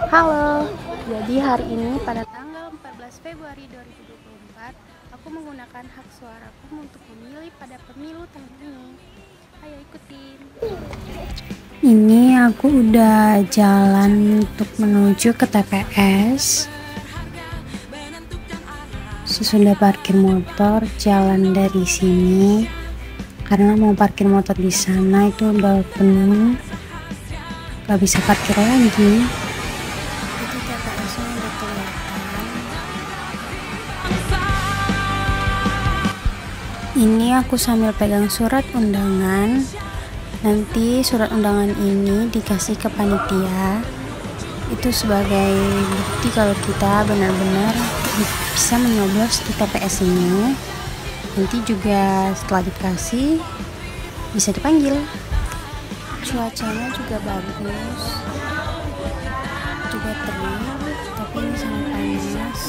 Halo, jadi hari ini pada tanggal 14 Februari 2024, aku menggunakan hak suaraku untuk memilih pada pemilu tahun ini. Ayo ikutin. Ini aku udah jalan untuk menuju ke TPS. Sesudah parkir motor, jalan dari sini. Karena mau parkir motor di sana itu udah penuh, gak bisa parkir lagi. Ini aku sambil pegang surat undangan. Nanti surat undangan ini dikasih ke panitia. Itu sebagai bukti kalau kita benar-benar bisa menyoblos di TPS ini. Nanti juga setelah dikasih bisa dipanggil. Cuacanya juga bagus, juga terik, tapi ini sangat panas.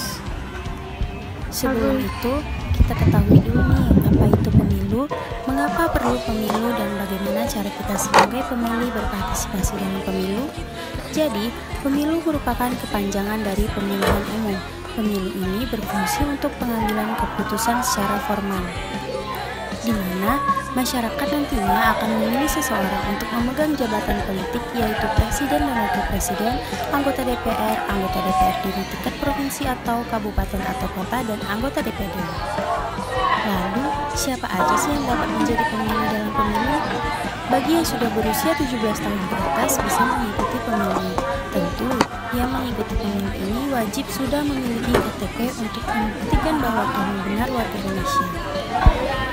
Sebelum itu kita ketahui dulu nih apa itu pemilu, mengapa perlu pemilu, dan bagaimana cara kita sebagai pemilih berpartisipasi dalam pemilu. Jadi, pemilu merupakan kepanjangan dari pemilihan umum. Pemilu ini berfungsi untuk pengambilan keputusan secara formal, di mana masyarakat nantinya akan memilih seseorang untuk memegang jabatan politik, yaitu presiden dan wakil presiden, anggota DPR di tingkat provinsi atau kabupaten atau kota, dan anggota DPD. Lalu, siapa aja sih yang dapat menjadi pemilih dalam pemilu? Bagi yang sudah berusia 17 tahun ke atas bisa mengikuti pemilu. Tentu, yang mengikuti pemilu ini wajib sudah memiliki KTP untuk membuktikan bahwa kamu benar warga Indonesia.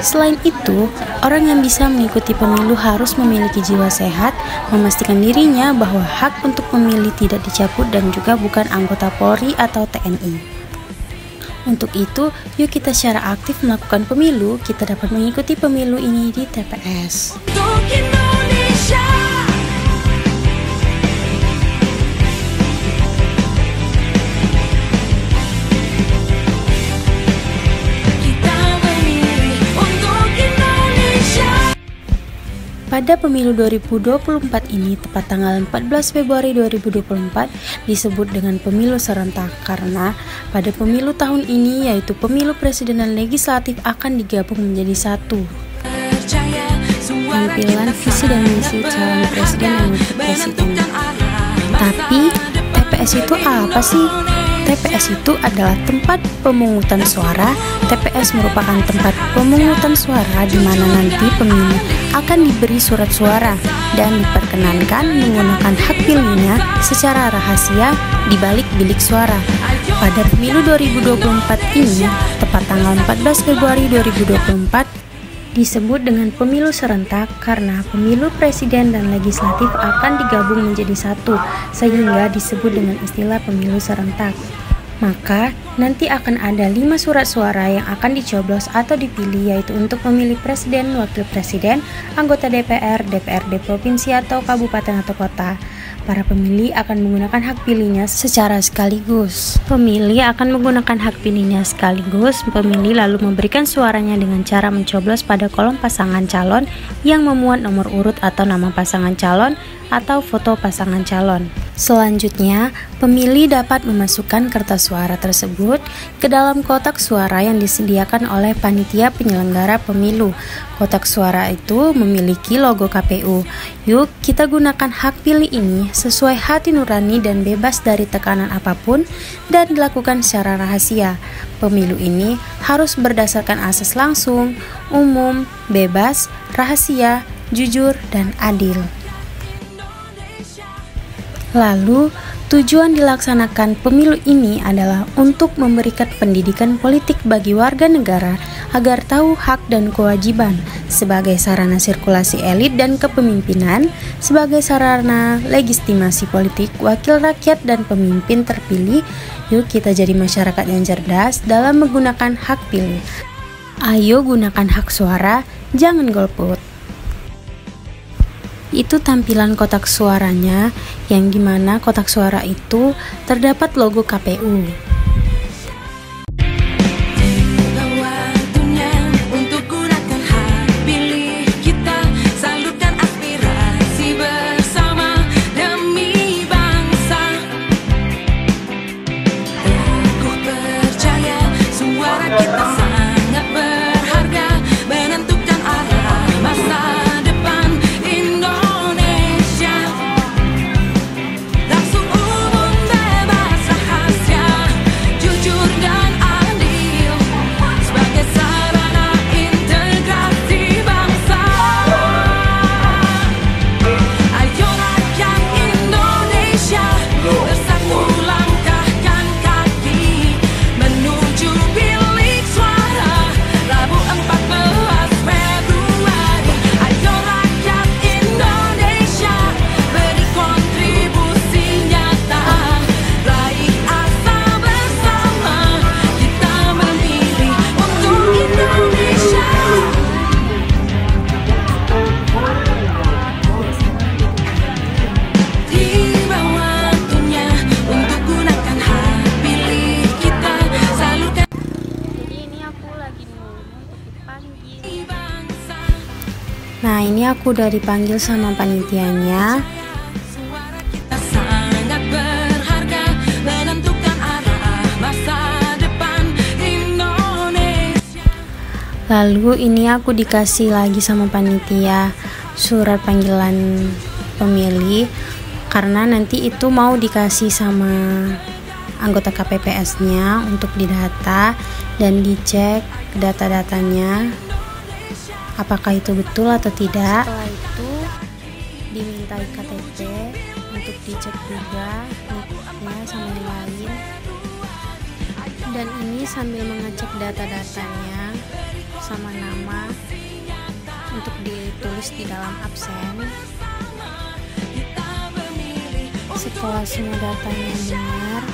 Selain itu, orang yang bisa mengikuti pemilu harus memiliki jiwa sehat, memastikan dirinya bahwa hak untuk memilih tidak dicabut, dan juga bukan anggota Polri atau TNI. Untuk itu, yuk kita secara aktif melakukan pemilu. Kita dapat mengikuti pemilu ini di TPS. Untuk Indonesia. Pada pemilu 2024 ini, tepat tanggal 14 Februari 2024, disebut dengan pemilu serentak karena pada pemilu tahun ini, yaitu pemilu presiden dan legislatif, akan digabung menjadi satu. Tampilan visi dan misi calon presiden dan wakil presiden. Tapi, TPS itu apa sih? TPS itu adalah tempat pemungutan suara. TPS merupakan tempat pemungutan suara di mana nanti pemilih akan diberi surat suara dan diperkenankan menggunakan hak pilihnya secara rahasia di balik bilik suara. Pada pemilu 2024 ini, tepat tanggal 14 Februari 2024, disebut dengan pemilu serentak karena pemilu presiden dan legislatif akan digabung menjadi satu, sehingga disebut dengan istilah pemilu serentak. Maka nanti akan ada 5 surat suara yang akan dicoblos atau dipilih, yaitu untuk memilih presiden, wakil presiden, anggota DPR, DPRD provinsi atau kabupaten atau kota. Para pemilih akan menggunakan hak pilihnya secara sekaligus. Pemilih akan menggunakan hak pilihnya sekaligus. Pemilih lalu memberikan suaranya dengan cara mencoblos pada kolom pasangan calon yang memuat nomor urut atau nama pasangan calon atau foto pasangan calon. Selanjutnya, pemilih dapat memasukkan kertas suara tersebut ke dalam kotak suara yang disediakan oleh panitia penyelenggara pemilu. Kotak suara itu memiliki logo KPU. Yuk, kita gunakan hak pilih ini sesuai hati nurani dan bebas dari tekanan apapun, dan dilakukan secara rahasia. Pemilu ini harus berdasarkan asas langsung, umum, bebas, rahasia, jujur, dan adil. Lalu, tujuan dilaksanakan pemilu ini adalah untuk memberikan pendidikan politik bagi warga negara agar tahu hak dan kewajiban, sebagai sarana sirkulasi elit dan kepemimpinan, sebagai sarana legitimasi politik wakil rakyat dan pemimpin terpilih. Yuk kita jadi masyarakat yang cerdas dalam menggunakan hak pilih. Ayo gunakan hak suara, jangan golput. Itu tampilan kotak suaranya, yang dimana kotak suara itu terdapat logo KPU. ini aku udah dipanggil sama panitianya. Lalu ini aku dikasih lagi sama panitia surat panggilan pemilih, karena nanti itu mau dikasih sama anggota KPPS-nya untuk didata dan dicek data-datanya apakah itu betul atau tidak. Setelah itu dimintai KTP untuk dicek juga niknya sama yang lain, dan ini sambil mengecek data-datanya sama nama untuk ditulis di dalam absen. Setelah semua datanya benar,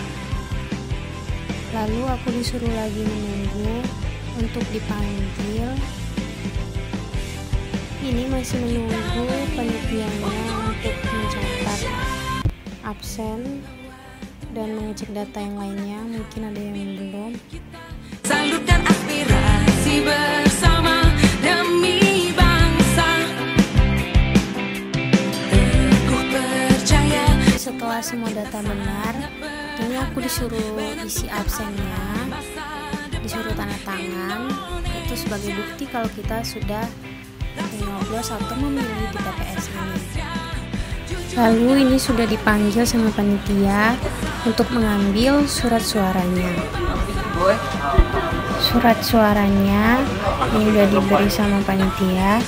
lalu aku disuruh lagi menunggu untuk dipanggil. Ini masih menunggu panitianya untuk mencatat absen dan mengecek data yang lainnya, mungkin ada yang belum. Salurkan aspirasi bersama demi bangsa. Teguh percaya. Setelah semua data benar, ini aku disuruh isi absennya, disuruh tanda tangan, itu sebagai bukti kalau kita sudah nyoblos atau memilih di TPS ini. Lalu ini sudah dipanggil sama panitia untuk mengambil surat suaranya. Surat suaranya ini udah diberi sama panitia,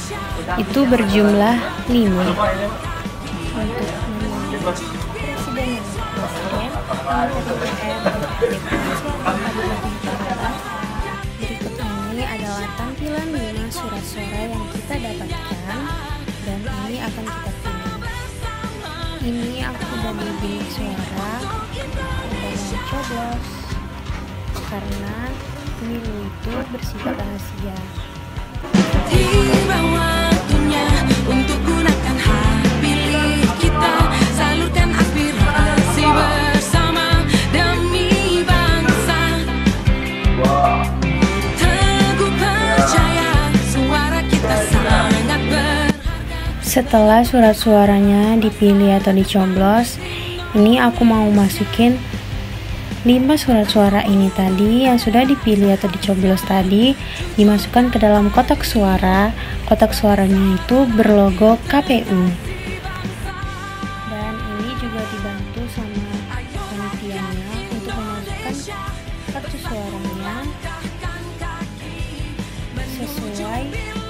itu berjumlah 5 untuk presiden, Berikut ini adalah tampilan 5 surat suara yang kita dapatkan dan ini akan kita pilih. Ini aku udah di bilik suara, udah mencoblos karena pemilu itu bersifat rahasia. Tiba waktunya untuk gunakan hak pilih kita, salurkan aspirasi bersama demi bangsa. Teguh percaya suara kita sangat Setelah surat suaranya dipilih atau dicoblos, ini aku mau masukin 5 surat suara ini tadi yang sudah dipilih atau dicoblos tadi, dimasukkan ke dalam kotak suara. Kotak suaranya itu berlogo KPU. Dan ini juga dibantu sama panitianya untuk memasukkan kartu suaranya sesuai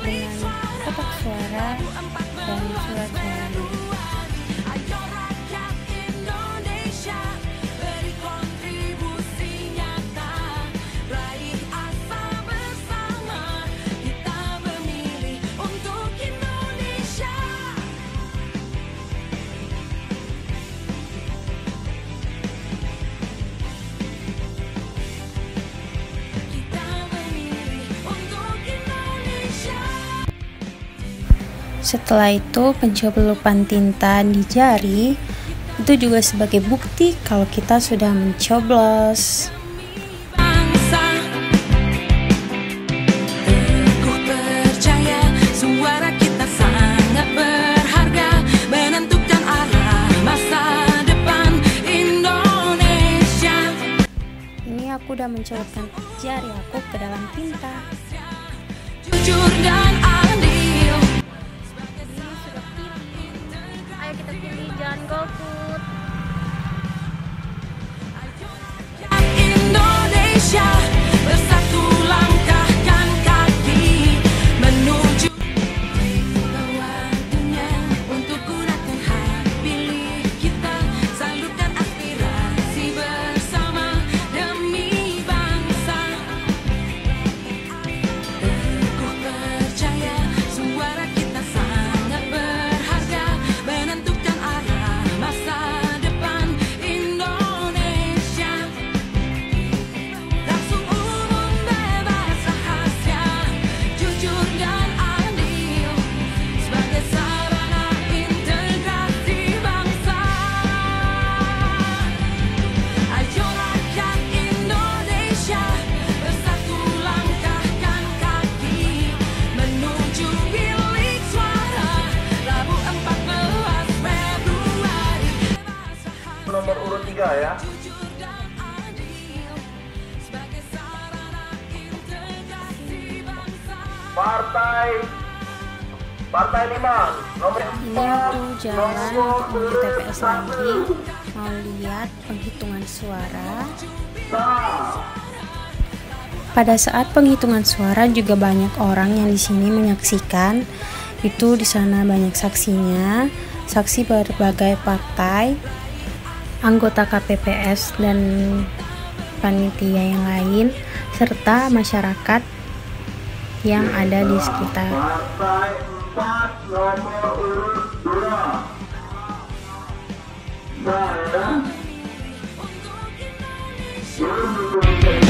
dengan kotak suara dan surat suaranya. Setelah itu pencoblosan tinta di jari itu juga sebagai bukti kalau kita sudah mencoblos. Teguh percaya suara kita sangat berharga, menentukan arah masa depan Indonesia. Ini aku udah mencolokkan jari aku ke dalam tinta. Jujur dan adil. Ayo kita pilih jalan golput. Indonesia bersatu langkahkan kaki menuju. Waktunya untuk gunakan hak pilih kita, salurkan aspirasi bersama demi bangsa. Teguh percaya suara kita sangat berharga, menentukan arah masa Partai 5 nomor Ini aku jalan untuk menuju TPS lagi, mau lihat penghitungan suara. Pada saat penghitungan suara juga banyak orang yang di sini menyaksikan. Itu di sana banyak saksinya, saksi berbagai partai, anggota KPPS dan panitia yang lain, serta masyarakat yang ada di sekitar. Partai 4 nomor urut 2. Saya